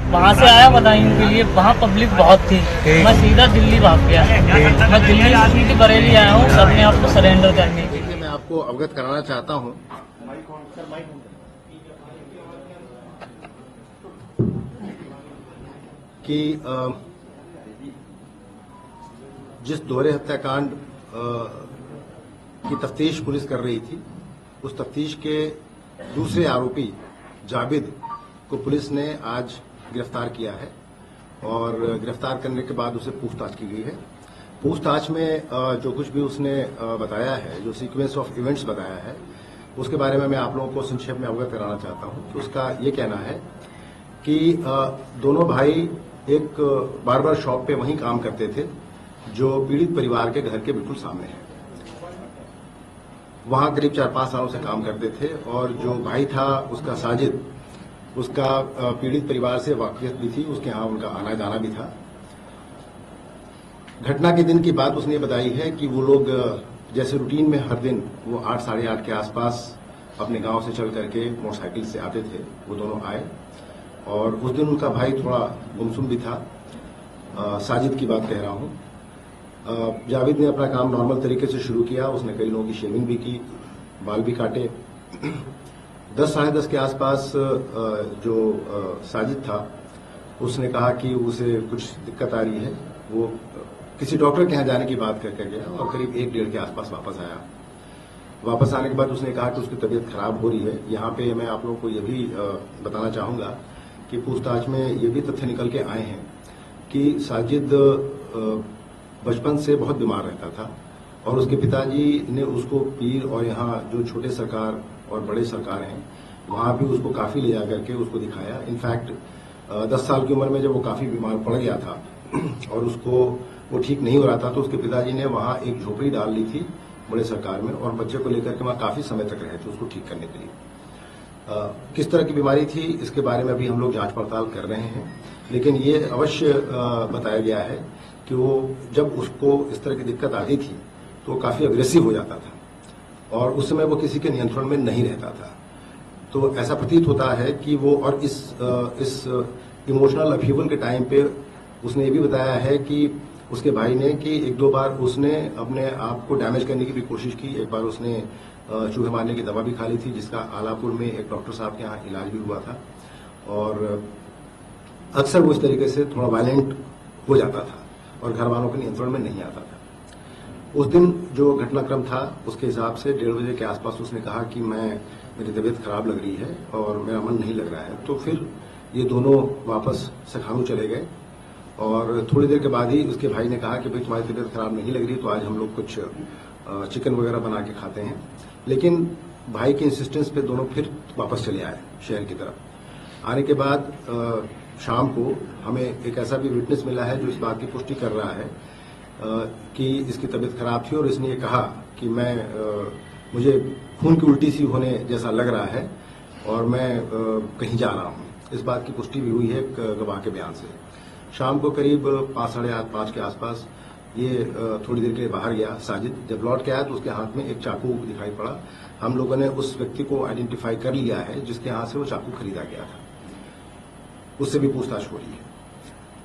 वहाँ से आया बदायूं के लिए, वहाँ पब्लिक बहुत थी। मैं सीधा दिल्ली भाग गया। मैं दिल्ली से बरेली आया हूँ अपने आप को सरेंडर करने के लिए। मैं आपको अवगत कराना चाहता हूँ कि जिस दोहरे हत्याकांड की तफ्तीश पुलिस कर रही थी, उस तफ्तीश के दूसरे आरोपी जावेद को पुलिस ने आज गिरफ्तार किया है और गिरफ्तार करने के बाद उसे पूछताछ की गई है। पूछताछ में जो कुछ भी उसने बताया है, जो सीक्वेंस ऑफ इवेंट्स बताया है, उसके बारे में मैं आप लोगों को संक्षेप में अवगत कराना चाहता हूं। तो उसका ये कहना है कि दोनों भाई एक बार्बर शॉप पे वहीं काम करते थे जो पीड़ित परिवार के घर के बिल्कुल सामने है। वहां करीब 4-5 सालों से काम करते थे और जो भाई था उसका साजिद, उसका पीड़ित परिवार से वाकियत भी थी, उसके यहाँ उनका आना जाना भी था। घटना के दिन की बात उसने बताई है कि वो लोग जैसे रूटीन में हर दिन वो 8 साढ़े 8 के आसपास अपने गांव से चल करके मोटरसाइकिल से आते थे। वो दोनों आए और उस दिन उनका भाई थोड़ा गुमसुम भी था। साजिद की बात कह रहा हूं। जावेद ने अपना काम नॉर्मल तरीके से शुरू किया। उसने कई लोगों की शेविंग भी की, बाल भी काटे। 10 साढ़े 10 के आसपास जो साजिद था उसने कहा कि उसे कुछ दिक्कत आ रही है। वो किसी डॉक्टर के यहाँ जाने की बात करके गया और करीब 1-1:30 के आसपास वापस आया। वापस आने के बाद उसने कहा कि उसकी तबीयत खराब हो रही है। यहाँ पे मैं आप लोगों को ये भी बताना चाहूंगा कि पूछताछ में ये भी तथ्य निकल के आए हैं कि साजिद बचपन से बहुत बीमार रहता था और उसके पिताजी ने उसको पीर और यहाँ जो छोटे सरकार और बड़े सरकार हैं वहां भी उसको काफी ले जाकर के उसको दिखाया। इनफैक्ट 10 साल की उम्र में जब वो काफी बीमार पड़ गया था और उसको वो ठीक नहीं हो रहा था तो उसके पिताजी ने वहां एक झोपड़ी डाल ली थी बड़े सरकार में और बच्चे को लेकर के वहां काफी समय तक रहे थे उसको ठीक करने के लिए। किस तरह की बीमारी थी इसके बारे में अभी हम लोग जांच पड़ताल कर रहे हैं, लेकिन ये अवश्य बताया गया है कि वो जब उसको इस तरह की दिक्कत आती थी तो वो काफी अग्रेसिव हो जाता था और उस समय वो किसी के नियंत्रण में नहीं रहता था। तो ऐसा प्रतीत होता है कि वो और इस इमोशनल अपहीवल के टाइम पे उसने ये भी बताया है कि उसके भाई ने कि 1-2 बार उसने अपने आप को डैमेज करने की भी कोशिश की। एक बार उसने चूहे मारने की दवा भी खा ली थी जिसका आलापुर में एक डॉक्टर साहब के यहाँ इलाज भी हुआ था और अक्सर वो इस तरीके से थोड़ा वायलेंट हो जाता था और घर वालों के नियंत्रण में नहीं आता था। उस दिन जो घटनाक्रम था उसके हिसाब से 1:30 बजे के आसपास उसने कहा कि मेरी तबीयत खराब लग रही है और मेरा मन नहीं लग रहा है। तो फिर ये दोनों वापस सखानू चले गए और थोड़ी देर के बाद ही उसके भाई ने कहा कि भाई तुम्हारी तबीयत खराब नहीं लग रही तो आज हम लोग कुछ चिकन वगैरह बना के खाते हैं। लेकिन भाई के इंसिस्टेंस पे दोनों फिर वापस चले आए शहर की तरफ। आने के बाद शाम को हमें एक ऐसा भी विटनेस मिला है जो इस बात की पुष्टि कर रहा है कि इसकी तबीयत खराब थी और इसने ये कहा कि मुझे खून की उल्टी सी होने जैसा लग रहा है और मैं कहीं जा रहा हूं। इस बात की पुष्टि भी हुई है गवाह के बयान से। शाम को करीब 5 साढ़े 5 के आसपास ये थोड़ी देर के लिए बाहर गया साजिद। जब लौट के आया तो उसके हाथ में एक चाकू दिखाई पड़ा। हम लोगों ने उस व्यक्ति को आइडेंटिफाई कर लिया है जिसके हाथ से वो चाकू खरीदा गया था। उससे भी पूछताछ हो रही है।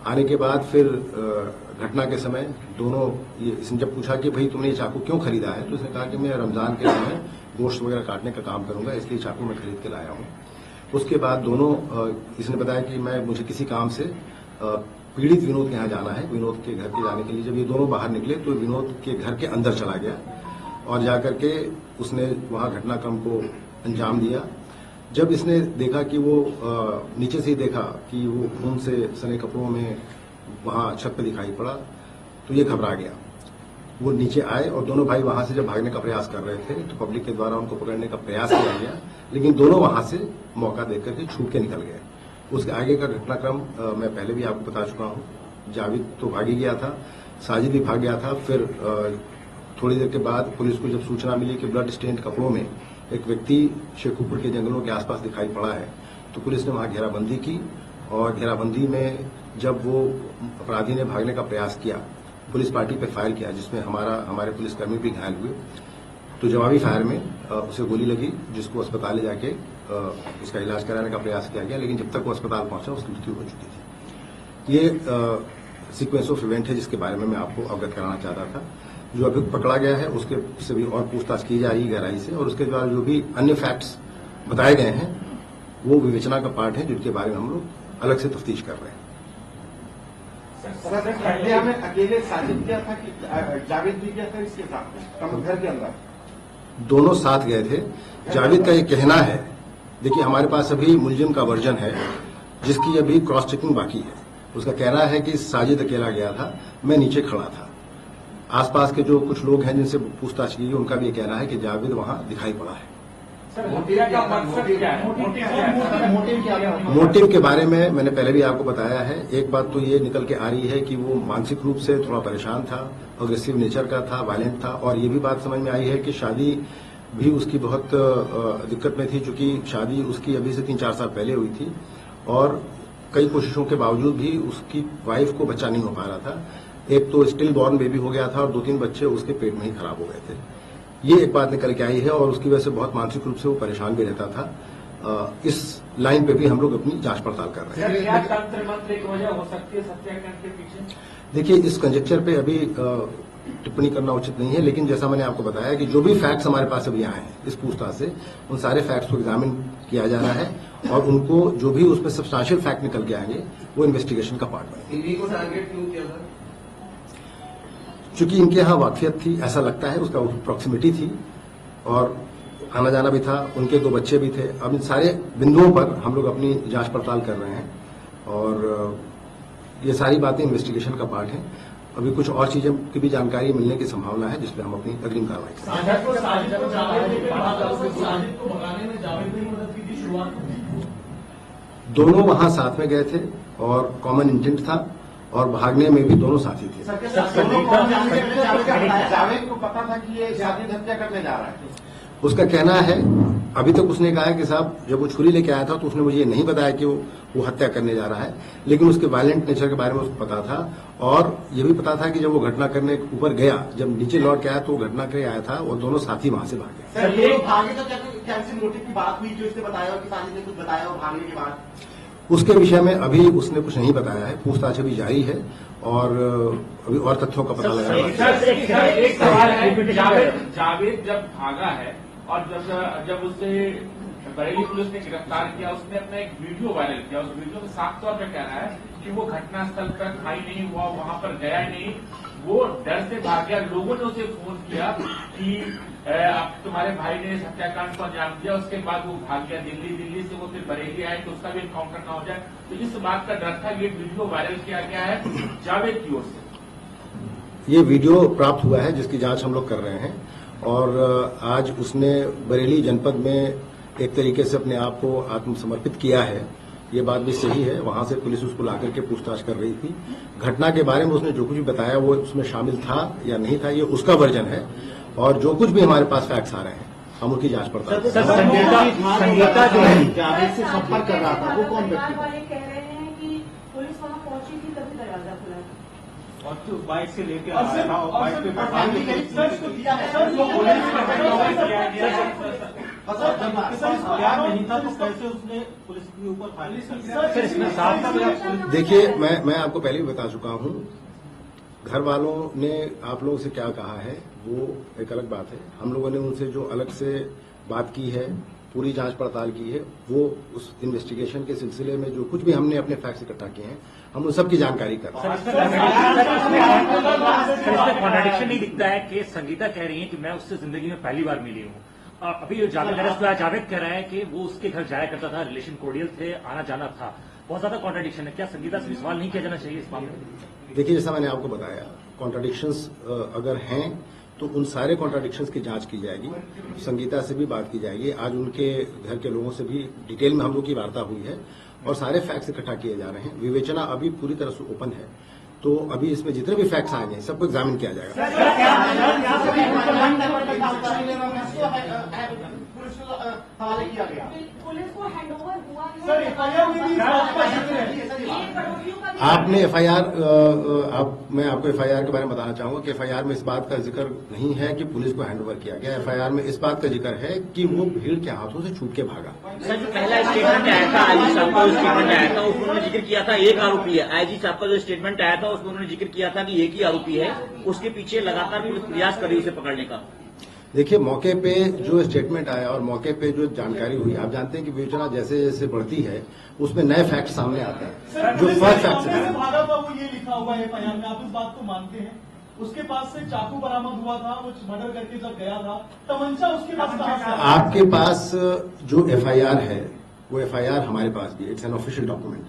आने के बाद फिर घटना के समय दोनों इसने जब पूछा कि भाई तुमने ये चाकू क्यों खरीदा है तो इसने कहा कि मैं रमजान के समय गोश्त वगैरह काटने का काम करूंगा इसलिए चाकू मैं खरीद के लाया हूं। उसके बाद दोनों इसने बताया कि मुझे किसी काम से पीड़ित विनोद के यहाँ जाना है, विनोद के घर के जाने के लिए। जब ये दोनों बाहर निकले तो विनोद के घर के अंदर चला गया और जाकर के उसने वहां घटनाक्रम को अंजाम दिया। जब इसने देखा कि वो नीचे से ही देखा कि वो खून से सने कपड़ों में वहां छत पे दिखाई पड़ा तो ये घबरा गया। वो नीचे आए और दोनों भाई वहां से जब भागने का प्रयास कर रहे थे तो पब्लिक के द्वारा उनको पकड़ने का प्रयास किया गया, लेकिन दोनों वहां से मौका देकर के छूट के निकल गए। उसके आगे का घटनाक्रम मैं पहले भी आपको बता चुका हूं। जावेद तो भाग ही गया था, साजिद भी भाग गया था। फिर थोड़ी देर के बाद पुलिस को जब सूचना मिली कि ब्लड स्टेन्ड कपड़ों में एक व्यक्ति शेखुपुर के जंगलों के आसपास दिखाई पड़ा है तो पुलिस ने वहां घेराबंदी की और घेराबंदी में जब वो अपराधी ने भागने का प्रयास किया, पुलिस पार्टी पर फायर किया जिसमें हमारे पुलिसकर्मी भी घायल हुए। तो जवाबी फायर में उसे गोली लगी जिसको अस्पताल ले जाके उसका इलाज कराने का प्रयास किया गया, लेकिन जब तक वो अस्पताल पहुंचा उसकी मृत्यु हो चुकी थी। ये सीक्वेंस ऑफ इवेंट है जिसके बारे में मैं आपको अवगत कराना चाहता था। जो अभी पकड़ा गया है उसके से भी और पूछताछ की जा रही है गहराई से, और उसके बाद जो भी अन्य फैक्ट्स बताए गए हैं वो विवेचना का पार्ट है, जिनके बारे में हम लोग अलग से तफ्तीश कर रहे हैं। सर, पहले हमें अकेले साजिद किया था कि जावेद भी किया था इसके साथ घर के अंदर? दोनों साथ गए थे। जावेद का ये कहना है, देखिए हमारे पास अभी मुलजिम का वर्जन है जिसकी अभी क्रॉस चेकिंग बाकी है। उसका कहना है कि साजिद अकेला गया था, मैं नीचे खड़ा था। आसपास के जो कुछ लोग हैं जिनसे पूछताछ की उनका भी ये कहना है कि जावेद वहां दिखाई पड़ा है। मोटिव के बारे में मैंने पहले भी आपको बताया है। एक बात तो ये निकल के आ रही है कि वो मानसिक रूप से थोड़ा परेशान था, अग्रेसिव नेचर का था, वायलेंट था, और ये भी बात समझ में आई है कि शादी भी उसकी बहुत दिक्कत में थी, चूंकि शादी उसकी अभी से 3-4 साल पहले हुई थी और कई कोशिशों के बावजूद भी उसकी वाइफ को बच्चा नहीं हो पा रहा था। एक तो स्टिल बॉर्न बेबी हो गया था और 2-3 बच्चे उसके पेट में ही खराब हो गए थे। ये एक बात निकल के आई है और उसकी वजह से बहुत मानसिक रूप से वो परेशान भी रहता था। इस लाइन पे भी हम लोग अपनी जांच पड़ताल कर रहे हैं। क्या तंत्र मंत्र एक वजह हो सकती है हत्याकांड के पीछे? देखिए, इस कंजेक्चर पे अभी टिप्पणी करना उचित नहीं है, लेकिन जैसा मैंने आपको बताया कि जो भी फैक्ट्स हमारे पास अभी आए हैं इस पूछताछ से, उन सारे फैक्ट्स को एग्जामिन किया जा रहा है और उनको जो भी उसमें सब्सटेंशियल फैक्ट निकल के आएंगे वो इन्वेस्टिगेशन का पार्ट बनेंगे। इन्हीं को टारगेट क्यों किया था? चूंकि इनके यहाँ वाकफियत थी, ऐसा लगता है, उसका प्रॉक्सिमिटी थी और आना जाना भी था, उनके 2 बच्चे भी थे। अब इन सारे बिंदुओं पर हम लोग अपनी जांच पड़ताल कर रहे हैं और ये सारी बातें इन्वेस्टिगेशन का पार्ट है। अभी कुछ और चीजें की भी जानकारी मिलने की संभावना है जिसमें हम अपनी अग्रिम कार्रवाई करेंगे। दोनों वहां साथ में गए थे और कॉमन इंटेंट था और भागने में भी दोनों साथी थे। जावेद को पता था कि ये शादी हत्या करने जा रहा है? उसका कहना है, अभी तक उसने कहा है कि साहब जब वो छुरी लेके आया था तो उसने मुझे ये नहीं बताया कि वो हत्या करने जा रहा है, लेकिन उसके वायलेंट नेचर के बारे में उसको पता था और ये भी पता था कि जब वो घटना करने ऊपर गया, जब नीचे लौट के आया तो वो घटना करके आया था और दोनों साथी वहां से भागे। सर, ये भागे तो क्या किसी मोटिव की बात हुई जो इसने बताया कि साजिद ने कुछ बताया हो भागने के बाद? उसके विषय में अभी उसने कुछ नहीं बताया है, पूछताछ अभी जारी है और अभी और तथ्यों का पता लगाया। एक सवाल है, जावेद जब भागा है और जब उसे बरेली पुलिस ने गिरफ्तार किया, उसने अपना एक वीडियो वायरल किया। उस वीडियो में साफ तौर पर कह रहा है कि वो घटनास्थल पर खाई नहीं हुआ, वहां पर गया नहीं, वो डर से भाग गया। लोगों ने उसे फोन किया कि अब तुम्हारे भाई ने इस हत्याकांड को अंजाम दिया, उसके बाद वो भाग गया दिल्ली से वो फिर बरेली आए तो उसका भी इनकाउंटर न हो जाए। तो इस बात का डर था, ये वीडियो वायरल किया गया है जावेद की ओर से। ये वीडियो प्राप्त हुआ है जिसकी जांच हम लोग कर रहे हैं और आज उसने बरेली जनपद में एक तरीके से अपने आप को आत्मसमर्पित किया है। ये बात भी सही है, वहां से पुलिस उसको लाकर के पूछताछ कर रही थी। घटना के बारे में उसने जो कुछ भी बताया वो उसमें शामिल था या नहीं था, ये उसका वर्जन है और जो कुछ भी हमारे पास फैक्ट्स आ रहे हैं हम उनकी जांच पड़ताल कर रहे हैं। संगीता जो है जावेद से संपर्क कर रहा था, वो कौन व्यक्ति था? कह रहे हैं कि पुलिस वहां पहुंची थी तभी दरवाजा खुला था। और तो बाइक से लेके आया था और बाइक पे बैठा नहीं था तो कैसे उसने पुलिस के ऊपर फायरिंग कर? देखिए, मैं आपको पहले भी बता चुका हूं, घर वालों ने आप लोगों से क्या कहा है वो एक अलग बात है। हम लोगों ने उनसे जो अलग से बात की है, पूरी जांच पड़ताल की है, वो उस इन्वेस्टिगेशन के सिलसिले में जो कुछ भी हमने अपने फैक्ट्स इकट्ठा किए हैं हम उन सब की जानकारी कर रहे हैं। कॉन्ट्रडिक्शन नहीं दिखता है कि संगीता कह रही है कि मैं उससे जिंदगी में पहली बार मिली हूँ, अभी जावेद कह रहा है कि वो उसके घर जाया करता था, रिलेशन कोर्डियल थे, आना जाना था। बहुत ज्यादा कॉन्ट्रडिक्शन है, क्या संगीता से सवाल नहीं किया जाना चाहिए इस मामले में? देखिए, जैसा मैंने आपको बताया, कॉन्ट्रडिक्शंस अगर हैं तो उन सारे कॉन्ट्रडिक्शंस की जांच की जाएगी, संगीता से भी बात की जाएगी। आज उनके घर के लोगों से भी डिटेल में हम लोग की वार्ता हुई है और सारे फैक्ट्स इकट्ठा किए जा रहे हैं। विवेचना अभी पूरी तरह से ओपन है, तो अभी इसमें जितने भी फैक्ट्स आएंगे सबको एग्जामिन किया जाएगा। पुलिस को हैंडओवर हुआ सर, आपने एफआईआर मैं आपको एफआईआर के बारे में बताना चाहूंगा कि एफआईआर में इस बात का जिक्र नहीं है कि पुलिस को हैंडओवर किया गया। एफआईआर में इस बात का जिक्र है कि वो भीड़ के हाथों से छूट के भागा। सर, जो पहला स्टेटमेंट आया था आईजी साहब का, जो स्टेटमेंट आया था उसमें उन्होंने जिक्र किया था एक आरोपी है। आईजी साहब का जो स्टेटमेंट आया था उसमें उन्होंने जिक्र किया था कि एक ही आरोपी है, उसके पीछे लगातार पुलिस प्रयास कर रही है उसे पकड़ने का। देखिए, मौके पे जो स्टेटमेंट आया और मौके पे जो जानकारी हुई, आप जानते हैं कि विवेचना जैसे जैसे बढ़ती है उसमें नए फैक्ट सामने आते हैं। जो फर्स्ट फैक्ट है भागा था वो ये लिखा हुआ है एफआईआर में, आप इस बात को मानते हैं? उसके पास से चाकू बरामद हुआ था, वो मर्डर करके जब गया था, तमंचा उसके पास कहां से आया? आपके पास जो एफआईआर है वो एफआईआर हमारे पास भी, इट्स एन ऑफिशियल डॉक्यूमेंट,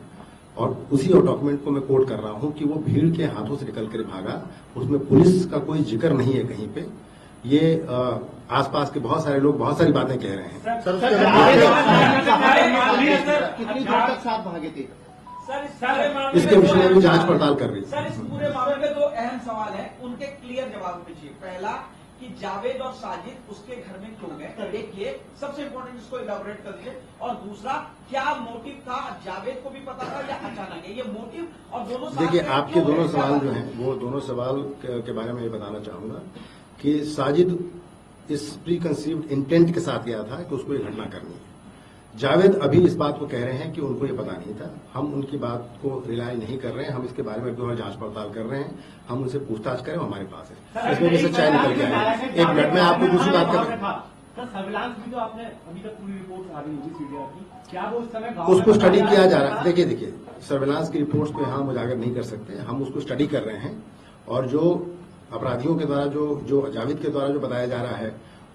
और उसी डॉक्यूमेंट को मैं कोट कर रहा हूं कि वो भीड़ के हाथों से निकल कर भागा। उसमें पुलिस का कोई जिक्र नहीं है कहीं पे। ये आसपास के बहुत सारे लोग बहुत सारी बातें कह रहे हैं। कितनी देर तक साथ भागे थे? इसके विषय में भी जांच पड़ताल कर रही है। सर, इस पूरे मामले में दो अहम सवाल हैं, उनके क्लियर जवाब दीजिए। पहला कि जावेद और साजिद उसके घर में क्यों गए, एक ये सबसे इम्पोर्टेंट, इसको इलैबोरेट कर दीजिए। और दूसरा, क्या मोटिव था, जावेद को भी पता था या अचानक है ये मोटिव? और दोनों देखिए, आपके दोनों सवाल जो हैं वो दोनों सवाल के बारे में ये बताना चाहूंगा कि साजिद इस प्री कंसीव्ड इंटेंट के साथ गया था कि उसको ये घटना करनी है। जावेद अभी इस बात को कह रहे हैं कि उनको ये पता नहीं था। हम उनकी बात को रिलाय नहीं कर रहे हैं, हम इसके बारे में भी और जांच पड़ताल कर रहे हैं। हम उनसे पूछताछ करें, हमारे पास है, इसमें भी सच्चाई निकल के आएगी। एक मिनट में आपको दूसरी बात कर, सर्विलांस भी तो आपने अभी तक पूरी रिपोर्ट आ रही होगी सीडीआर की, क्या वो उस समय उसको स्टडी किया जा रहा है। देखिए, सर्विलांस की रिपोर्ट्स को यहाँ हम उजागर नहीं कर सकते, हम उसको स्टडी कर रहे हैं। और जो अपराधियों के द्वारा जो जावेद के द्वारा जो बताया जा रहा है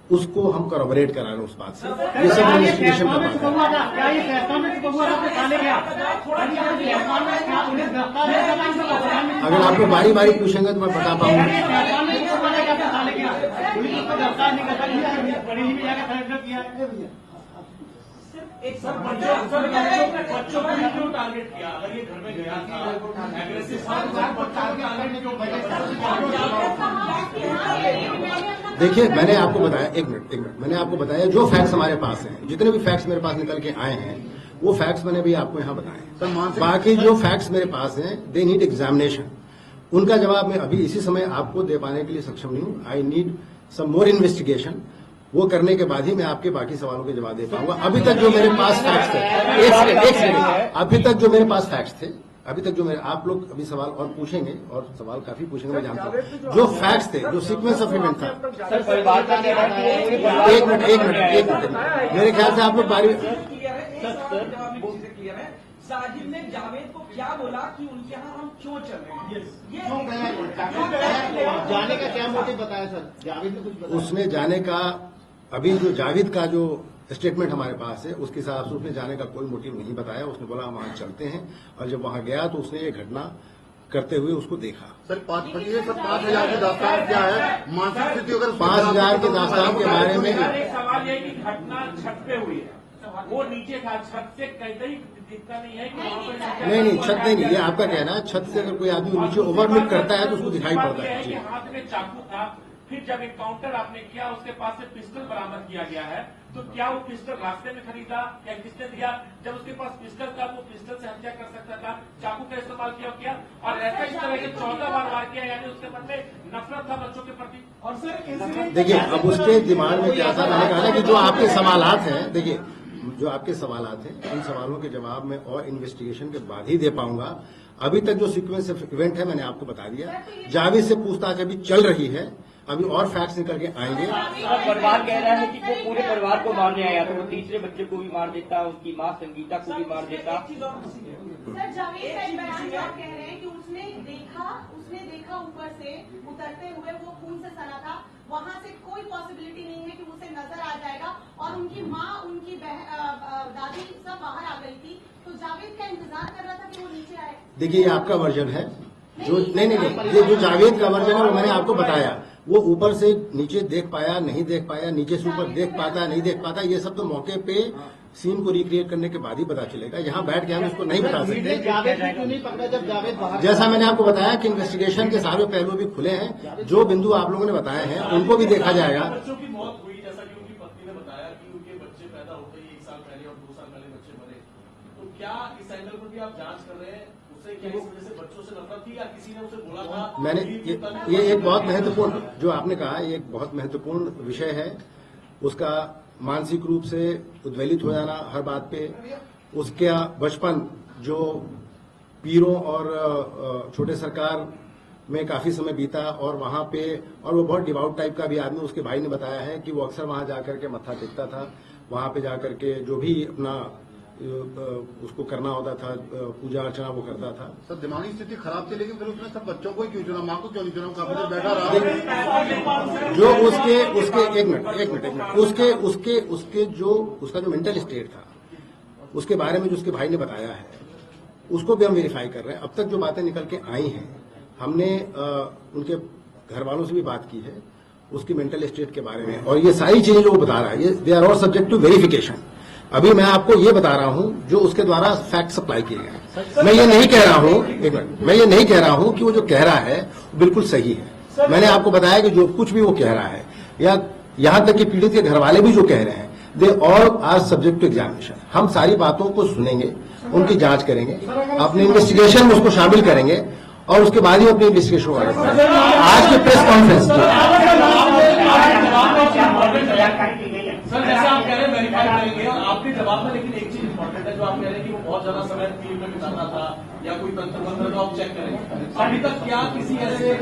उसको हम कॉरबोरेट करा रहे हैं उस बात से। ये सब इन्वेस्टिगेशन का बात है। अगर आपको बारी बारी पूछेंगे तो मैं बता पाऊंगा। एक सर बच्चों को ही क्यों टारगेट किया? अगर ये घर में गया था एग्रेसिव, देखिए, मैंने आपको बताया, एक मिनट, मैंने आपको बताया जो फैक्ट्स हमारे पास हैं, जितने भी फैक्ट्स मेरे पास निकल के आए हैं वो फैक्ट्स मैंने भी आपको यहाँ बताए। बाकी जो फैक्ट्स मेरे पास हैं दे नीड एग्जामिनेशन। उनका जवाब मैं अभी इसी समय आपको दे पाने के लिए सक्षम नहीं हूँ। I need some more investigation. वो करने के बाद ही मैं आपके बाकी सवालों के जवाब दे पाऊंगा। अभी तक जो मेरे पास फैक्ट्स थे, एक सेकंड, अभी तक जो मेरे पास फैक्ट्स थे, अभी तक जो मेरे, आप लोग अभी सवाल और पूछेंगे और सवाल काफी पूछेंगे, मैं जानता हूँ। जो फैक्ट्स थे, जो सीक्वेंस ऑफ इवेंट था, एक मिनट, मेरे ख्याल से आप लोग बारी क्लियर है। साजिद ने जावेद को क्या बोला कि उनके यहाँ हम क्यों चल रहे हैं, जाने का क्या मोटिव बताया सर? जावेद ने कुछ बताया? उसने जाने का, अभी जो जावेद का जो स्टेटमेंट हमारे पास है उसके हिसाब से उसने जाने का कोई मोटिव नहीं बताया। उसने बोला हम वहां चलते हैं, और जब वहां गया तो उसने ये घटना करते हुए उसको देखा। सर 5,000 की दास्तान क्या है? मानसिक स्थिति अगर 5,000 की दास्तान के बारे में एक सवाल ये कि घटना छत पे हुई है, वो नीचे था, छत से कहीं दिखता नहीं है कि वहाँ पर नहीं, छत नहीं, ये आपका कहना है। छत से अगर कोई आदमी नीचे ओवरलुक करता है तो उसको दिखाई पड़ता है। कि हाथ में चाकू था, फिर जब एनकाउंटर आपने किया उसके पास से पिस्टल बरामद किया गया है, तो क्या वो पिस्टल रास्ते में खरीदा या किसने दिया? जब उसके पास पिस्टल था वो पिस्टल से हत्या कर सकता था, चाकू का इस्तेमाल किया और ऐसा इस तरह के 14 बार वार किया, यानी उसके मन में नफरत था बच्चों के प्रति। और सर देखिए, अब उसके दिमाग में क्या था, मैंने कहा ना कि जो आपके सवालात हैं, देखिए जो आपके सवालात हैं उन सवालों के जवाब मैं और इन्वेस्टिगेशन के बाद ही दे पाऊंगा। अभी तक जो सीक्वेंस ऑफ इवेंट है मैंने आपको बता दिया। जावेद से पूछताछ अभी चल रही है, अभी और फैक्ट्स निकल के आएंगे। परिवार कह रहा है कि वो पूरे परिवार को मारने आया था, वो तीसरे बच्चे को भी मार देता, उसकी माँ संगीता को भी मार देता। सर, जावेद का बयान जो आप कह रहे हैं कि उसने देखा ऊपर से उतरते हुए, वो खून से सना था, वहाँ से कोई पॉसिबिलिटी नहीं है कि उसे नजर आ जाएगा, और उनकी माँ, उनकी दादी सब बाहर आ गई थी, तो जावेद का इंतजार कर रहा था कि वो नीचे आए। देखिए, ये आपका वर्जन है। जो नहीं, ये जो जावेद का वर्जन है वो मैंने आपको बताया। वो ऊपर से नीचे देख पाया, नहीं देख पाया, नीचे से ऊपर देख पाता, नहीं देख पाता, ये सब तो मौके पे सीन को रिक्रिएट करने के बाद ही पता चलेगा। यहाँ बैठ के हम इसको नहीं बता सकते। जावेद को क्यों नहीं पकड़ा जब जावेद बाहर? जैसा मैंने आपको बताया कि इन्वेस्टिगेशन के सारे पहलू भी खुले हैं। जो बिंदु आप लोगों ने बताए हैं उनको भी देखा जाएगा। बच्चों की मौत हुई, जैसा कि उनकी पत्नी ने बताया कि उनके बच्चे पैदा होते ही 1 साल पहले और 2 साल पहले बच्चे मरे, तो क्या इस एंगल पर भी आप जांच कर रहे हैं? उससे क्या इस वजह से बच्चों से नफरत थी या किसी ने उसे बोला था? मैंने ये एक बहुत महत्वपूर्ण जो आपने कहा, ये एक बहुत महत्वपूर्ण विषय है। उसका मानसिक रूप से उद्वेलित हो जाना हर बात पे, उसका बचपन जो पीरों और छोटे सरकार में काफी समय बीता और वहां पे, और वो बहुत डिवाउट टाइप का भी आदमी, उसके भाई ने बताया है कि वो अक्सर वहां जाकर के मत्था टेकता था, वहां पे जाकर के जो भी अपना उसको करना होता था, पूजा अर्चना वो करता था। सर दिमागी स्थिति खराब थी, लेकिन फिर उसने सब बच्चों को ही क्यों चुना, माँ को क्यों नहीं चुना? काफी देर बैठा रहा। जो उसके एक मिनट उसके जो उसका जो मेंटल स्टेट था, उसके बारे में जो उसके भाई ने बताया है, उसको भी हम वेरीफाई कर रहे हैं। अब तक जो बातें निकल के आई हैं, हमने उनके घर वालों से भी बात की है उसकी मेंटल स्टेट के बारे में, और ये सारी चीजें जो वो बता रहा है, they are all subject to verification. अभी मैं आपको ये बता रहा हूं जो उसके द्वारा फैक्ट सप्लाई किए गए। मैं ये नहीं कह रहा हूं, एक मिनट, मैं ये नहीं कह रहा हूं कि वो जो कह रहा है बिल्कुल सही है। मैंने आपको बताया कि जो कुछ भी वो कह रहा है, या यहां तक कि पीड़ित के घर वाले भी जो कह रहे हैं, they all are subject to examination. हम सारी बातों को सुनेंगे, उनकी जांच करेंगे, अपने इन्वेस्टिगेशन में उसको शामिल करेंगे और उसके बाद ही अपनी इन्वेस्टिगेशन को आगे बढ़ाएंगे। आज के प्रेस कॉन्फ्रेंस सर जैसे आप कह रहे हैं वेरीफाई करेंगे, और आपके जवाब में लेकिन एक चीज इंपॉर्टेंट है जो आप कह रहे हैं कि वो बहुत ज्यादा समय फील्ड में बिताता था या कोई तंत्र मंत्र, तो आप चेक करेंगे। अभी तक क्या किसी ऐसे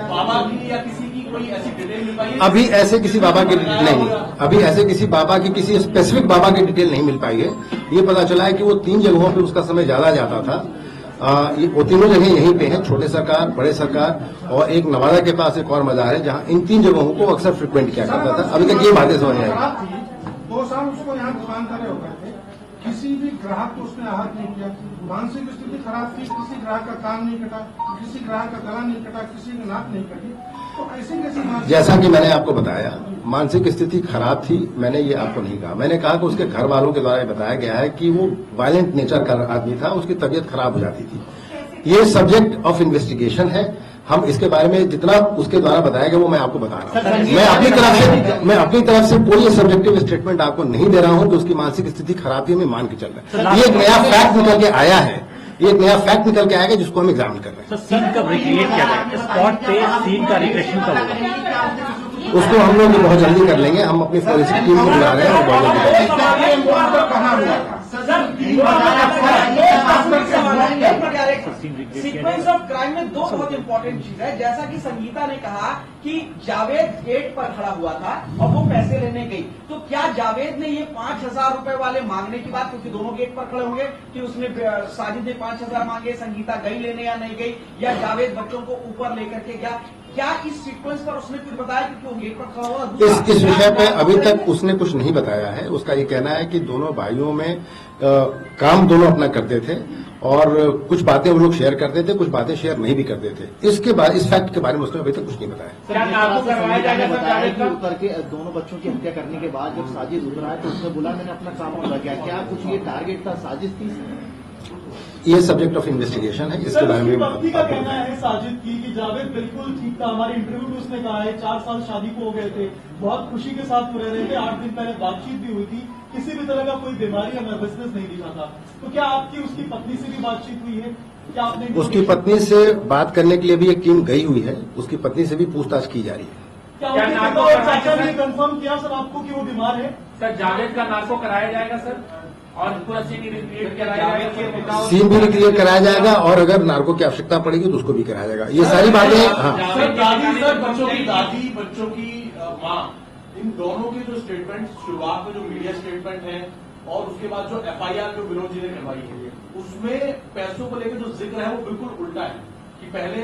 बाबा की या किसी की कोई ऐसी डिटेल मिल पाई है? अभी ऐसे किसी बाबा की नहीं, अभी ऐसे किसी बाबा की, किसी स्पेसिफिक बाबा की डिटेल नहीं मिल पाई है। ये पता चला है कि वो 3 जगहों पे उसका समय ज्यादा जाता था। वो तीनों जगह यहीं पे हैं, छोटे सरकार, बड़े सरकार और एक नवादा के पास एक और मजार है, जहां इन 3 जगहों को अक्सर फ्रिक्वेंट किया करता था। अभी तक ये बातें समझ में आई। 2 साल उसको यहाँ दुकान करे हो गए थे, किसी भी ग्राहक को उसने आहत नहीं किया। मानसिक स्थिति खराब थी, किसी ग्राहक का कान नहीं कटा, किसी ग्राहक का गला नहीं कटा, किसी की नाक नहीं कटी। तो ऐसी कैसी, जैसा कि मैंने आपको बताया, मानसिक स्थिति खराब थी, मैंने ये आपको नहीं कहा। मैंने कहा कि उसके घर वालों के द्वारा बताया गया है कि वो वायलेंट नेचर का आदमी था, उसकी तबीयत खराब हो जाती थी। ये सब्जेक्ट ऑफ इन्वेस्टिगेशन है। हम इसके बारे में जितना उसके द्वारा बताया गया वो मैं आपको बता रहा हूँ। मैं अपनी तरफ से कोई सब्जेक्टिव स्टेटमेंट आपको नहीं दे रहा हूँ कि उसकी मानसिक स्थिति खराब थी, मैं मान के चल रहा है। ये एक नया फैक्ट निकल के आया है, ये एक नया फैक्ट निकल के आएगा जिसको हम एग्जामिन कर रहे हैं। सीन कब रिक्रिएट किया जाएगा? स्पॉट पे सीन का रिक्रिएशन कब होगा? उसको हम लोग बहुत जल्दी कर लेंगे। हम अपनी फॉरेंसिक टीम को बुला रहे हैं और बहुत जल्दी सीक्वेंस ऑफ क्राइम में 2 बहुत इंपॉर्टेंट चीज है। जैसा कि संगीता ने कहा कि जावेद गेट पर खड़ा हुआ था और वो पैसे लेने गई, तो क्या जावेद ने ये 5,000 रुपए वाले मांगने की बात, क्योंकि दोनों गेट पर खड़े होंगे, कि उसने साजिद ने 5,000 मांगे, संगीता गई लेने या नहीं गई, या जावेद बच्चों को ऊपर लेकर के गया? क्या इस सीक्वेंस पर उसने कुछ बताया कि क्यों गेट पर खड़ा हुआ? इस विषय पे अभी तक उसने कुछ नहीं बताया है। उसका ये कहना है कि दोनों भाइयों में काम दोनों अपना करते थे और कुछ बातें वो लोग शेयर करते थे, कुछ बातें शेयर नहीं भी करते थे। इसके बाद इस फैक्ट के बारे में उसने अभी तक कुछ नहीं बताया। उतर के दोनों बच्चों की हत्या करने के बाद जब साजिद उतरा है तो उसने बोला मैंने अपना काम पूरा किया। क्या कुछ ये टारगेट था, साजिश थी? ये सब्जेक्ट ऑफ इन्वेस्टिगेशन है, इसके बारे में पत्नी का कहना है साजिद की कि जावेद बिल्कुल ठीक था। हमारे इंटरव्यू में उसने कहा है 4 साल शादी को हो गए थे, बहुत खुशी के साथ वो रह रहे थे। 8 दिन पहले बातचीत भी हुई थी, किसी भी तरह का कोई बीमारी या नर्वसनेस नहीं दिखा था। तो क्या आपकी उसकी पत्नी से भी बातचीत हुई है? क्या आपने उसकी पत्नी से बात करने के लिए भी एक टीम गई हुई है, उसकी पत्नी से भी पूछताछ की जा रही है। क्या चाचा ने कंफर्म किया सर आपको कि वो बीमार है? सर जावेद का नार्को कराया जाएगा सर, और पूरा सीन रिक्रिएट कराया जाएगा, सीन भी रिक्रिएट कराया जाएगा, और अगर नार्को की आवश्यकता पड़ेगी तो उसको भी कराया जाएगा। ये सारी बातें सर दादी, सर बच्चों की दादी, बच्चों की माँ, इन दोनों के जो स्टेटमेंट शुरुआत में जो मीडिया स्टेटमेंट है और उसके बाद जो एफआईआर जो विनोद जी ने करवाई है, उसमें पैसों को लेकर जो जिक्र है वो बिल्कुल उल्टा है। कि पहले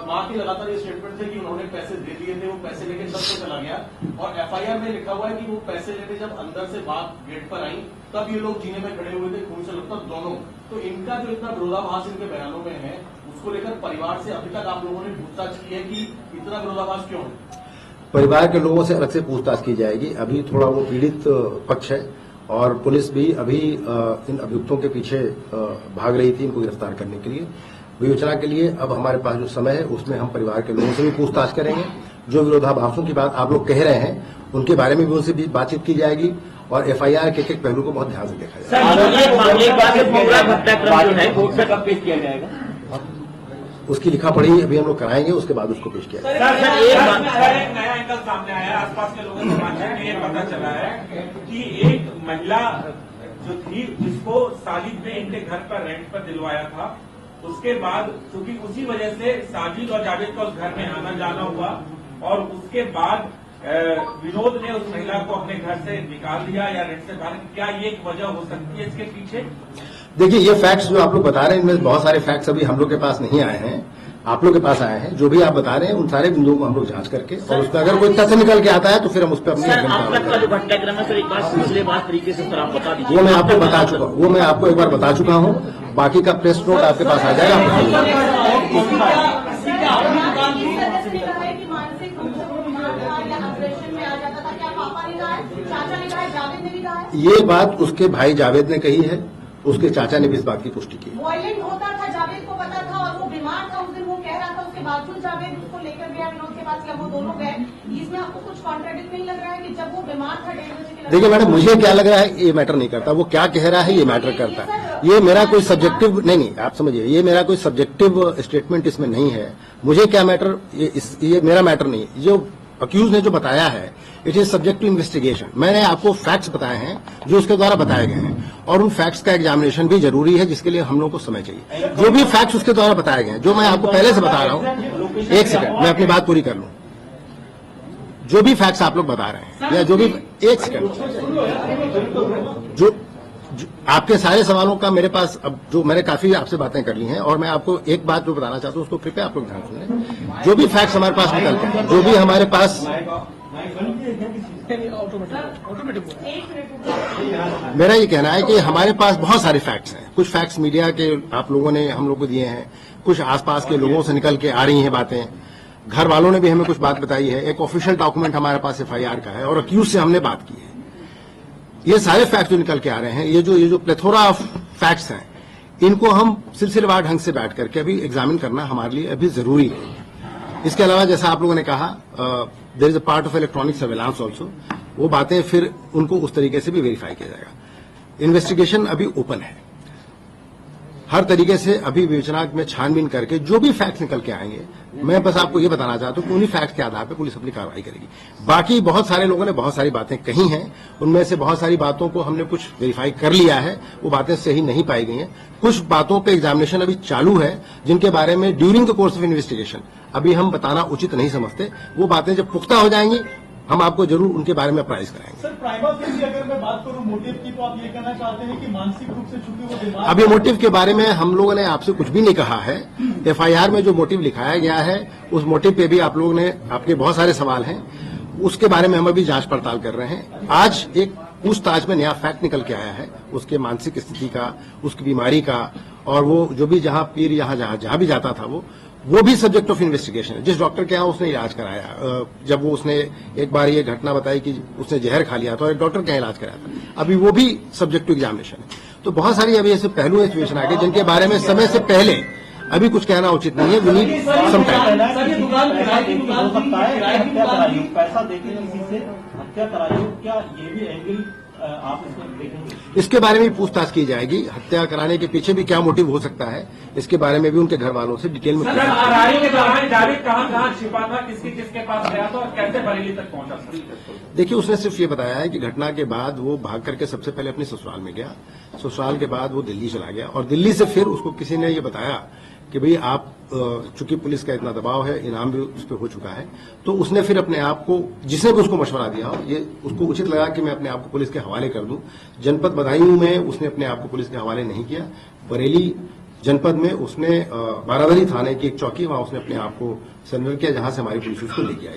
माँ के लगातार ये स्टेटमेंट थे कि उन्होंने पैसे दे दिए थे, वो पैसे लेके तब से चला गया, और एफआईआर में लिखा हुआ है कि वो पैसे लेके जब अंदर से बात गेट पर आई तब ये लोग जीने में खड़े हुए थे, खून से लगता दोनों। तो इनका जो इतना विरोधाभास इनके बयानों में है, उसको लेकर परिवार से अभी तक आप लोगों ने पूछताछ की है कि इतना विरोधाभास क्यों है? परिवार के लोगों से अलग से पूछताछ की जाएगी। अभी थोड़ा वो पीड़ित पक्ष है और पुलिस भी अभी इन अभियुक्तों के पीछे भाग रही थी इनको गिरफ्तार करने के लिए। विवेचना के लिए अब हमारे पास जो समय है उसमें हम परिवार के लोगों से भी पूछताछ करेंगे। जो विरोधाभासों की बात आप लोग कह रहे हैं उनके बारे में भी उनसे भी बातचीत की जाएगी और एफआईआर के एक पहलू को बहुत ध्यान से देखा जाए। सर, एक बात घटनाक्रम जो है कोर्ट से कब पेश किया जाएगा? उसकी लिखा पढ़ी अभी हम लोग कराएंगे, उसके बाद उसको पेश किया जाएगा। सर, एक नया एंगल सामने आया है। आसपास के लोगों से बातचीत में ये पता चला है कि एक महिला जो थी जिसको साजिद ने इनके घर पर रेंट पर दिलवाया था, उसके बाद क्योंकि उसी वजह से साजिद और जावेद का उस घर में आना जाना हुआ और उसके बाद विनोद ने उस महिला को अपने घर से निकाल दिया या रेंट से बाहर। क्या ये एक वजह हो सकती है इसके पीछे? देखिए, ये फैक्ट्स जो आप लोग बता रहे हैं इनमें बहुत सारे फैक्ट्स अभी हम लोग के पास नहीं आए हैं, आप लोग के पास आए हैं। जो भी आप बता रहे हैं उन सारे बिंदुओं को हम लोग जांच करके और उसमें अगर कोई तथ्य निकल के आता है तो फिर हम उस पर अपनी अब तक का जो घटनाक्रम है सर, एक बार सिलसिलेवार तरीके से सर आप बता दीजिए। वो मैं आपको बता चुका हूँ, वो मैं आपको एक बार बता चुका हूँ। बाकी का प्रेस नोट आपके पास आ जाएगा। ये बात उसके भाई जावेद ने कही है, उसके चाचा ने भी इस बात की पुष्टि की। वायलेंट होता था, जावेद को पता था और वो बीमार था उस दिन, वो कह रहा था। उसके बावजूद जावेद उसको लेकर गया विनोद के पास या वो दोनों गए। इसमें आपको कुछ कॉन्ट्राडिक्ट नहीं लग रहा है कि जब वो बीमार था 1.5 बजे के? देखिए मैडम, मुझे क्या लग रहा है ये मैटर नहीं करता, वो क्या कह रहा है ये मैटर करता है। ये मेरा कोई सब्जेक्टिव नहीं, आप समझिए, ये मेरा कोई सब्जेक्टिव स्टेटमेंट इसमें नहीं है। मुझे क्या मैटर, ये मेरा मैटर नहीं है। जो अक्यूज ने जो बताया है it is subject to investigation. मैंने आपको फैक्ट्स बताए हैं जो उसके द्वारा बताए गए हैं और उन फैक्ट्स का एग्जामिनेशन भी जरूरी है, जिसके लिए हम लोगों को समय चाहिए। जो भी फैक्ट्स उसके द्वारा बताए गए हैं, जो मैं आपको पहले से बता रहा हूं, एक सेकंड मैं अपनी बात पूरी कर लूं। जो भी फैक्ट्स आप लोग बता रहे हैं या जो भी, एक सेकंड, जो आपके सारे सवालों का मेरे पास अब जो मैंने काफी आपसे बातें कर ली हैं और मैं आपको एक बात जो बताना चाहता हूं उसको कृपया आप लोग ध्यान सुनें। जो भी फैक्ट्स हमारे पास निकलते हैं, जो भी हमारे पास, मेरा ये कहना है कि हमारे पास बहुत सारे फैक्ट्स हैं। कुछ फैक्ट्स मीडिया के आप लोगों ने हम लोग को दिए हैं, कुछ आसपास के लोगों से निकल के आ रही हैं बातें, घर वालों ने भी हमें कुछ बात बताई है। एक ऑफिशियल डॉक्यूमेंट हमारे पास एफआईआर का है और अक्यूज से हमने बात की है। ये सारे फैक्ट्स जो निकल के आ रहे हैं, ये जो प्लेथोरा ऑफ फैक्ट्स हैं, इनको हम सिलसिलेवार ढंग से बैठ करके अभी एग्जामिन करना हमारे लिए अभी जरूरी है। इसके अलावा जैसा आप लोगों ने कहा, there is a part of electronic surveillance also, वो बातें फिर उनको उस तरीके से भी वेरीफाई किया जाएगा। इन्वेस्टिगेशन अभी ओपन है, हर तरीके से अभी विवेचना में छानबीन करके जो भी फैक्ट्स निकल के आएंगे, मैं बस आपको ये बताना चाहता हूं कि उन्हीं फैक्ट्स के आधार पर पुलिस अपनी कार्रवाई करेगी। बाकी बहुत सारे लोगों ने बहुत सारी बातें कही हैं, उनमें से बहुत सारी बातों को हमने कुछ वेरीफाई कर लिया है, वो बातें सही नहीं पाई गई हैं। कुछ बातों पे एग्जामिनेशन अभी चालू है जिनके बारे में during the course of investigation अभी हम बताना उचित नहीं समझते। वो बातें जब पुख्ता हो जाएंगी हम आपको जरूर उनके बारे में अप्राइज कराएंगे। सर, प्राइमा फेसी अगर मैं बात करूं मोटिव की, तो आप ये कहना चाहते हैं कि मानसिक रूप से चूंकि वो बीमार, अभी मोटिव के बारे में हम लोगों ने आपसे कुछ भी नहीं कहा है। एफआईआर में जो मोटिव लिखाया गया है उस मोटिव पे भी आप लोगों ने, आपके बहुत सारे सवाल हैं, उसके बारे में हम अभी जांच पड़ताल कर रहे हैं। आज एक पूछताछ में नया फैक्ट निकल के आया है उसके मानसिक स्थिति का, उसकी बीमारी का, और वो जो भी जहां पीर जहां भी जाता था वो भी सब्जेक्ट ऑफ इन्वेस्टिगेशन है। जिस डॉक्टर के यहाँ उसने इलाज कराया, जब वो उसने एक बार ये घटना बताई कि उसने जहर खा लिया था और एक डॉक्टर के यहाँ इलाज कराया था, अभी वो भी सब्जेक्ट टू एग्जामिनेशन है। तो बहुत सारी अभी ऐसे पहलू है सिचुएशन आगे जिनके बारे में समय से पहले अभी कुछ कहना उचित नहीं है। We need some time. पैसा देके किसी से हत्या कराई हो, क्या ये भी एंगल आप इसमें देखेंगे? इसके बारे में पूछताछ की जाएगी। हत्या कराने के पीछे भी क्या मोटिव हो सकता है, इसके बारे में भी उनके घर वालों से डिटेल में जावेद कहाँ छिपा था, किसके पास गया था और कैसे बरेली तक पहुंचा? देखिए, उसने सिर्फ ये बताया है कि घटना के बाद वो भाग करके सबसे पहले अपने ससुराल में गया, ससुराल के बाद वो दिल्ली चला गया और दिल्ली से फिर उसको किसी ने ये बताया कि भाई आप, चूंकि पुलिस का इतना दबाव है, इनाम भी उस पर हो चुका है, तो उसने फिर अपने आप को, जिसने भी उसको मशवरा दिया हो, ये उसको उचित लगा कि मैं अपने आप को पुलिस के हवाले कर दूं। जनपद बदायूं में उसने अपने आप को पुलिस के हवाले नहीं किया। बरेली जनपद में उसने बारादरी थाने की एक चौकी, वहां उसने अपने आप को सरेंडर किया, जहां से हमारी पुलिस उसको लेके आई।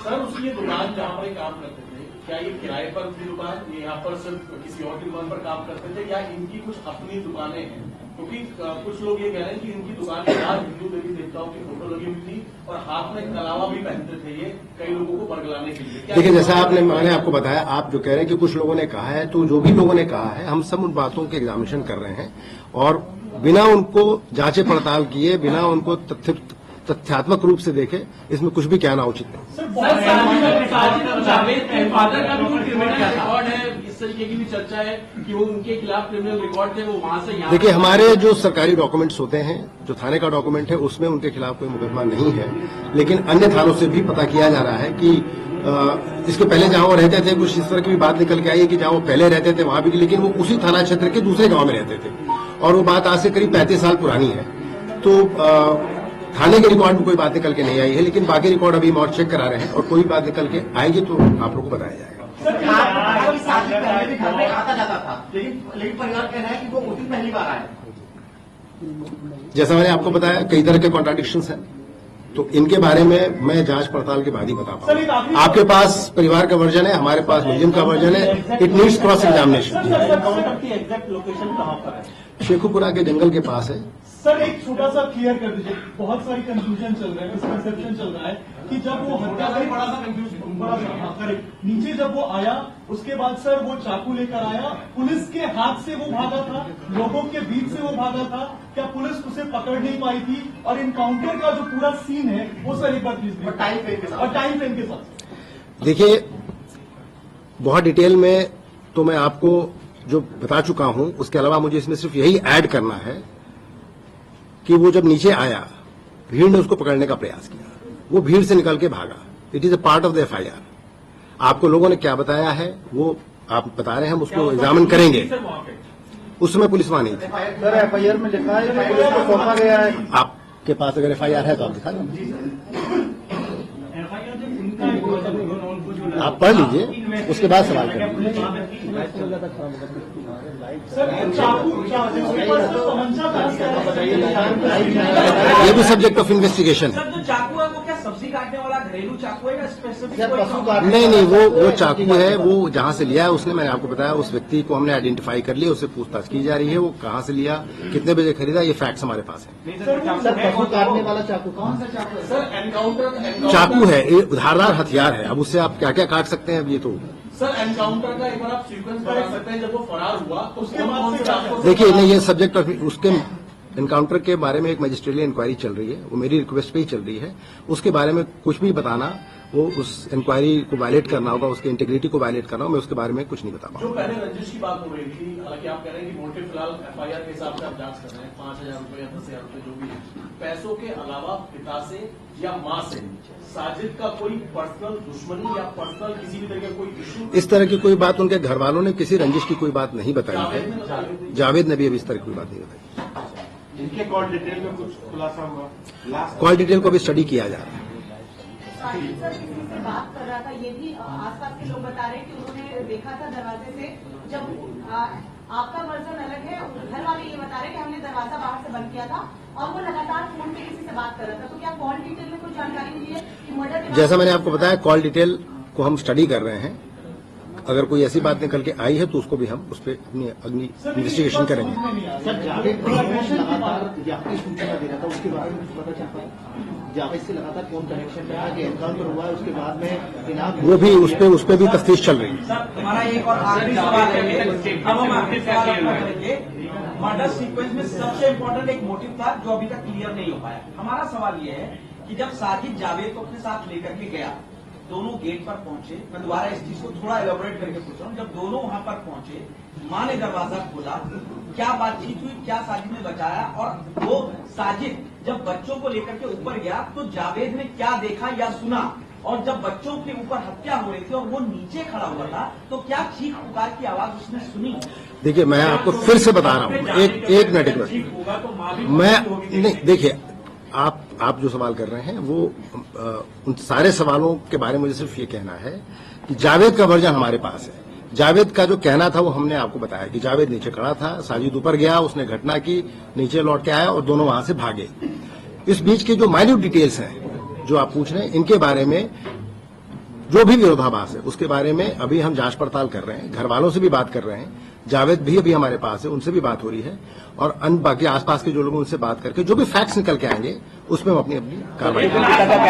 सर, उसकी ये दुकान जहाँ पर काम करते थे, क्या ये किराए पर थी दुकान, ये यहाँ पर सिर्फ किसी और की दुकान पर काम करते थे, या इनकी कुछ अपनी दुकानें हैं? क्योंकि कुछ लोग ये कह रहे हैं कि इनकी दुकान के बाहर हिंदू देवी देवताओं की फोटो लगी हुई थी और हाथ में कलावा भी पहनते थे, ये कई लोगों को बरगलाने के लिए। देखिए, जैसा मैंने आपको बताया, आप जो कह रहे हैं कि कुछ लोगों ने कहा है, तो जो भी लोगों ने कहा है हम सब उन बातों के एग्जामिनेशन कर रहे हैं और बिना उनको जांचे पड़ताल किए, बिना उनको तथ्यात्मक रूप से देखे, इसमें कुछ भी कहना उचित नहीं। फादर का भी क्रिमिनल रिकॉर्ड है, तरीके की भी चर्चा है कि वो उनके खिलाफ क्रिमिनल रिकॉर्ड थे, वो वहां से यहाँ। देखिए, हमारे जो सरकारी डॉक्यूमेंट्स होते हैं, जो थाने का डॉक्यूमेंट है, उसमें उनके खिलाफ कोई मुकदमा नहीं है, लेकिन अन्य थानों से भी पता किया जा रहा है कि इसके पहले जहां वो रहते थे कुछ इस तरह की भी बात निकल के आई है कि जहां वो पहले रहते थे वहां भी, लेकिन वो उसी थाना क्षेत्र के दूसरे गांव में रहते थे और वो बात आज से करीब 35 साल पुरानी है। तो थाने के रिकॉर्ड में कोई बात निकल के नहीं आई है, लेकिन बाकी रिकॉर्ड अभी हम और चेक करा रहे हैं और कोई बात निकल के आएगी तो आप लोगों को बताया जाएगा। साजिद पहले भी घर में आता जाता था, लेकिन परिवार कह रहा है कि वो उस दिन पहली बार आया। जैसा मैंने आपको बताया, कई तरह के कॉन्ट्राडिक्शंस हैं, तो इनके बारे में मैं जांच पड़ताल के बाद ही बता पाऊंगा। आपके पास परिवार का वर्जन है, हमारे पास मुलजिम का वर्जन है, it needs cross examination. Exact location कहाँ पर है? शेखुपुरा के जंगल के पास है। सर, एक छोटा सा क्लियर कर दीजिए, बहुत सारी कंफ्यूजन चल रहा है, मिसकंसेप्शन चल रहा है कि जब वो हत्या करी, बड़ा सा करेक्ट, नीचे जब वो आया उसके बाद सर वो चाकू लेकर आया, पुलिस के हाथ से वो भागा था, लोगों के बीच से वो भागा था, क्या पुलिस उसे पकड़ नहीं पाई थी? और इनकाउंटर का जो पूरा सीन है वो सर एक बार प्लीज, और टाइम फ्रेम के साथ। देखिए, बहुत डिटेल में तो मैं आपको जो बता चुका हूं, उसके अलावा मुझे इसमें सिर्फ यही ऐड करना है कि वो जब नीचे आया, भीड़ ने उसको पकड़ने का प्रयास किया, वो भीड़ से निकल के भागा। It is a part of the FIR। आपको लोगों ने क्या बताया है वो आप बता रहे हैं, हम उसको एग्जामिन करेंगे। उस समय पुलिस वहां नहीं थी। सर, FIR में लिखा है कि पुलिस को सौंपा गया है। आपके पास अगर FIR है तो आप दिखा दें, आप पढ़ लीजिए, उसके बाद सवाल करें। ये भी सब्जेक्ट ऑफ इन्वेस्टिगेशन है। सर, जो चाकू है वो क्या सब्जी काटने वाला घरेलू चाकू है या स्पेसिफिक? नहीं, वो चाकू है, वो जहां से लिया है उसने, मैंने आपको बताया, उस व्यक्ति को हमने आइडेंटिफाई कर लिया, उससे पूछताछ की जा रही है, वो कहां से लिया, कितने बजे खरीदा, ये फैक्ट्स हमारे पास है। पशु काटने वाला चाकू कौन सा चाकू है? सर, एनकाउंटर चाकू है, ये धारदार हथियार है, अब उससे आप क्या क्या काट सकते हैं, अब ये तो सर एनकाउंटर का एक बार आप सीक्वेंस बता सकते हैं, जब वो फरार हुआ तो उसके बाद देखिए, नहीं, ये सब्जेक्ट ऑफ उसके एनकाउंटर के बारे में एक मजिस्ट्रियल इंक्वायरी चल रही है, वो मेरी रिक्वेस्ट पे ही चल रही है। उसके बारे में कुछ भी बताना, वो उस इंक्वायरी को वायलेट करना होगा, उसके इंटीग्रिटी को वायलेट करना होगा, मैं उसके बारे में कुछ नहीं बता पाऊंगा। जो पहले रंजिश की बात हो रही थी, हालांकि आप कह रहे हैं कि मोटिव फिलहाल FIR के हिसाब से आप जांच कर रहे हैं, 5,000 रुपए या 10,000 रुपए जो भी है, पैसों के अलावा पिता से या मां से साजिद का कोई पर्सनल दुश्मनी या पर्सनल किसी भी तरह का कोई इश्यू, इस तरह की कोई बात उनके घर वालों ने किसी रंजिश की कोई बात नहीं बताई है। जावेद ने भी अभी इस तरह की कोई बात नहीं बताई। इनके कॉल डिटेल में कुछ खुलासा हुआ? कॉल डिटेल को भी स्टडी किया जा रहा है। साजिद सर किसी से बात कर रहा था, ये भी आसपास के लोग बता रहे हैं कि उन्होंने देखा था दरवाजे से। जब आपका वर्जन अलग है, घर वाले ये बता रहे हैं कि हमने दरवाजा बाहर से बंद किया था और वो लगातार फोन पे किसी से बात कर रहा था। तो क्या कॉल डिटेल में कोई जानकारी मिली है कि मर्डर के? जैसा मैंने आपको बताया, कॉल डिटेल को हम स्टडी कर रहे हैं, अगर कोई ऐसी बात निकल के आई है तो उसको भी हम उस पर अपनी अग्नि इन्वेस्टिगेशन करेंगे। सर, जावेद लगातार यहाँ की सूचना दे रहा था, उसके बारे में कुछ पता चलता है? जावेद से लगातार कौन कनेक्शन में आया कि एनकाउंटर हुआ है, उसके बाद में इनाम वो भी उस पर भी तफ्तीश चल रही है। सर, हमारा एक और आखिरी सवाल है, अब हम आखिरी सवाल अपना करेंगे। मर्डर सीक्वेंस में सबसे इम्पोर्टेंट एक मोटिव था जो अभी तक क्लियर नहीं हो पाया। हमारा सवाल यह है कि जब साजिद जावेद को अपने साथ लेकर के गया, दोनों गेट पर पहुंचे, मैं दोबारा इस चीज को थोड़ा एलोबरेट करके पूछ रहा हूँ, जब दोनों वहां पर पहुंचे, मां ने दरवाजा खोला, क्या बातचीत हुई, क्या साजिद ने बचाया, और वो साजिद जब बच्चों को लेकर के ऊपर गया तो जावेद ने क्या देखा या सुना, और जब बच्चों के ऊपर हत्या हो रही थी और वो नीचे खड़ा हुआ था तो क्या चीख पुकार की आवाज उसने सुनी? देखिए, मैं आपको फिर से बता रहा हूँ, एक मिनट, मैं नहीं, देखिए, आप जो सवाल कर रहे हैं वो उन सारे सवालों के बारे में मुझे सिर्फ ये कहना है कि जावेद का वर्जन हमारे पास है। जावेद का जो कहना था वो हमने आपको बताया कि जावेद नीचे खड़ा था, साजिद ऊपर गया, उसने घटना की, नीचे लौट के आया और दोनों वहां से भागे। इस बीच के जो माइन्यूट डिटेल्स हैं जो आप पूछ रहे हैं, इनके बारे में जो भी विरोधाभास है उसके बारे में अभी हम जांच पड़ताल कर रहे हैं, घर वालों से भी बात कर रहे हैं, जावेद भी अभी हमारे पास है, उनसे भी बात हो रही है, और अन्य बाकी आसपास के जो लोग उनसे बात करके जो भी फैक्ट्स निकल के आएंगे उसमें हम अपनी कार्रवाई करेंगे।